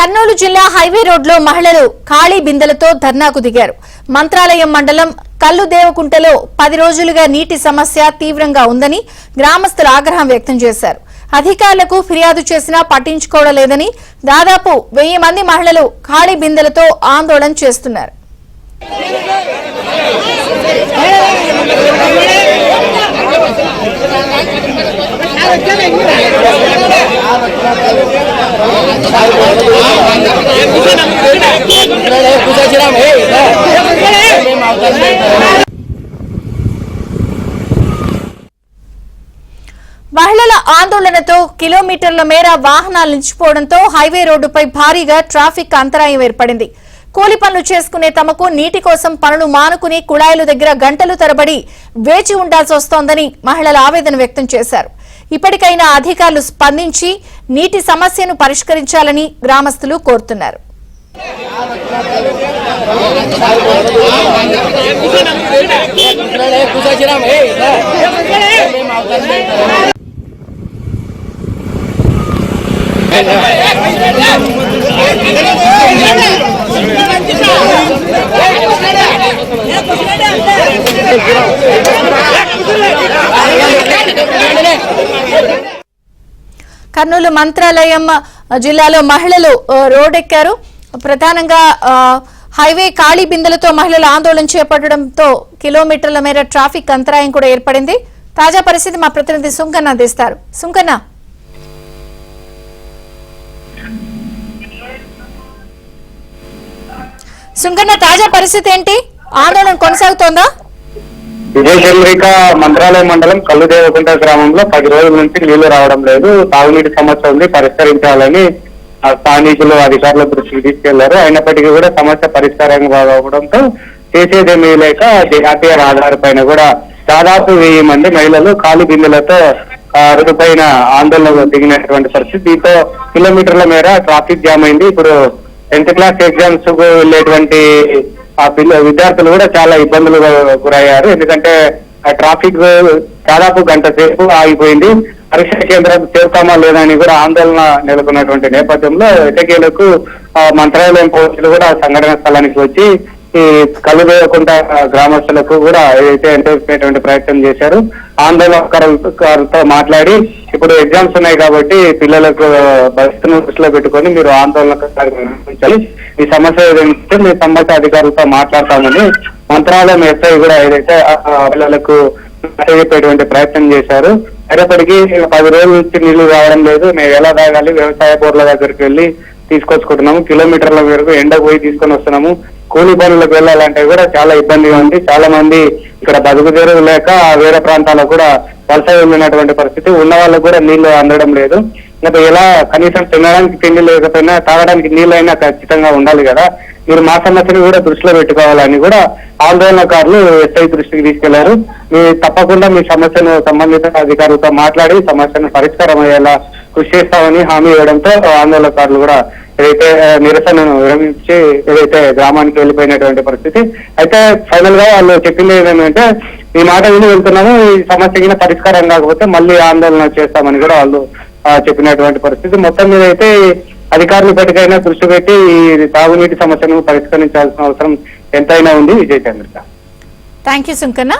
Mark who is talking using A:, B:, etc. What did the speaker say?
A: కర్నూలు జిల్లా హైవే రోడ్లో మహిళలు ఖాళీ బిందెలతో ధర్నాకు దిగారు. మంత్రాలయం మండలం కల్లుదేవకుంటలో 10 రోజులుగా నీటి సమస్య తీవ్రంగా ఉందని గ్రామస్తులు ఆగ్రహం వ్యక్తం చేశారు. అధికారులకు ఫిర్యాదు చేసినా పట్టించుకోవడం లేదని దాదాపు 1000 మంది మహిళలు ఖాళీ బిందెలతో ఆందోళన చేస్తున్నారు. మహిళల ఆందోళనతో కిలోమీటర్ల మేర వాహనాలు నిలిచిపోవడంతో హైవే రోడ్డుపై భారీగా ట్రాఫిక్ అంతరాయం ఏర్పడింది. కూలి పనులు చేసుకునే తమకు నీటి కోసం పనులు మానుకుని కుళాయిల దగ్గర గంటలు తరబడి వేచి ఉండాల్సి వస్తోందని మహిళలు ఆవేదన వ్యక్తం చేశారు. ఇప్పటికైనా అధికారులు స్పందించి నీటి సమస్యను పరిష్కరించాలని గ్రామస్తులు కోరుతున్నారు. కర్నూలు మంత్రాలయం జిల్లాలో మహిళలు రోడ్డెక్కారు. ప్రధానంగా హైవే ఖాళీ బిందెలతో మహిళలు ఆందోళన చేపట్టడంతో కిలోమీటర్ల మేర ట్రాఫిక్ అంతరాయం కూడా ఏర్పడింది. తాజా పరిస్థితి మా ప్రతినిధి సుంకన్న అందిస్తారు. సుంకన్న తాజా పరిస్థితి ఏంటి? ఆందోళన కొనసాగుతోందా?
B: విజయచంద్రిక మంత్రాలయం మండలం కల్లుదేవకుంట గ్రామంలో 10 రోజుల నుంచి నీళ్లు రావడం లేదు. తాగునీటి సమస్య ఉంది, పరిష్కరించాలని స్థానికులు అధికారుల దృష్టికి తీసుకెళ్లారు. అయినప్పటికీ కూడా సమస్య పరిష్కారం కావడంతో చేసేదేమీ లేక జాతీయ రహదారి పైన కూడా దాదాపు 1000 మంది మహిళలు ఖాళీ బిందెలతో రోడ్డు పైన ఆందోళనకు దిగినటువంటి పరిస్థితి. దీంతో కిలోమీటర్ల మేర ట్రాఫిక్ జామ్ అయింది. ఇప్పుడు 10th క్లాస్ ఎగ్జామ్స్ కు వెళ్లేటువంటి విద్యార్థులు కూడా చాలా ఇబ్బందులు గురయ్యారు. ఎందుకంటే ట్రాఫిక్ దాదాపు గంట సేపు ఆగిపోయింది. పరీక్ష కేంద్రం చేరుతామా లేదని కూడా ఆందోళన నెలకొన్నటువంటి నేపథ్యంలో ఎటకేలకు మంత్రాలయం పోలీసులు కూడా సంఘటన స్థలానికి వచ్చి ఈ కల్లుదేవకుంట గ్రామస్తులకు కూడా ఏదైతే ఎంటేటువంటి ప్రయత్నం చేశారు. ఆందోళనకారులతో మాట్లాడి ఇప్పుడు ఎగ్జామ్స్ ఉన్నాయి కాబట్టి పిల్లలకు భవిష్యత్తును దృష్టిలో పెట్టుకొని మీరు ఆందోళన నిర్వహించాలి, ఈ సమస్య ఏదైతే మీ సంబంధిత అధికారులతో మాట్లాడతామని మంత్రాలయం ఎస్ఐ కూడా ఏదైతే పిల్లలకు చెప్పేటువంటి ప్రయత్నం చేశారు. అయినప్పటికీ 10 రోజుల నుంచి నీళ్లు రావడం లేదు, మేము ఎలా తాగాలి, వ్యవసాయ బోర్ల దగ్గరికి వెళ్ళి తీసుకొచ్చుకుంటున్నాము, కిలోమీటర్ల మేరకు ఎండకు పోయి తీసుకొని వస్తున్నాము, కూలీ పనులకు వెళ్ళాలంటే కూడా చాలా ఇబ్బందిగా ఉంది. చాలా మంది ఇక్కడ బతుకు తెరువు లేక వేరే ప్రాంతాలకు కూడా వలస వెళ్ళినటువంటి పరిస్థితి. ఉన్న వాళ్ళకు కూడా నీళ్లు అందడం లేదు. ఇంకా ఎలా కనీసం తినడానికి తిండి లేకపోయినా తాగడానికి నీళ్ళు అయినా ఖచ్చితంగా ఉండాలి కదా, మీరు మా సమస్యను కూడా దృష్టిలో పెట్టుకోవాలని కూడా ఆందోళనకారులు ఎస్ఐ దృష్టికి తీసుకెళ్లారు. మీరు తప్పకుండా మీ సమస్యను సంబంధిత అధికారులతో మాట్లాడి సమస్యను పరిష్కారం అయ్యేలా కృషి చేస్తామని హామీ ఇవ్వడంతో ఆందోళనకారులు కూడా ఏదైతే నిరసనను విరమించి ఏదైతే గ్రామానికి వెళ్ళిపోయినటువంటి పరిస్థితి. అయితే ఫైనల్ గా వాళ్ళు చెప్పింది ఏంటంటే ఈ మాట విని వెళ్తున్నాము, ఈ సమస్య కింద పరిష్కారం కాకపోతే మళ్ళీ ఆందోళన చేస్తామని కూడా వాళ్ళు చెప్పినటువంటి పరిస్థితి. మొత్తం మీద అయితే అధికారులు ఇప్పటికైనా దృష్టి పెట్టి ఈ తాగునీటి సమస్యను పరిష్కరించాల్సిన అవసరం ఎంతైనా ఉంది. విజయచంద్రిక.
A: Thank you Sunkanna.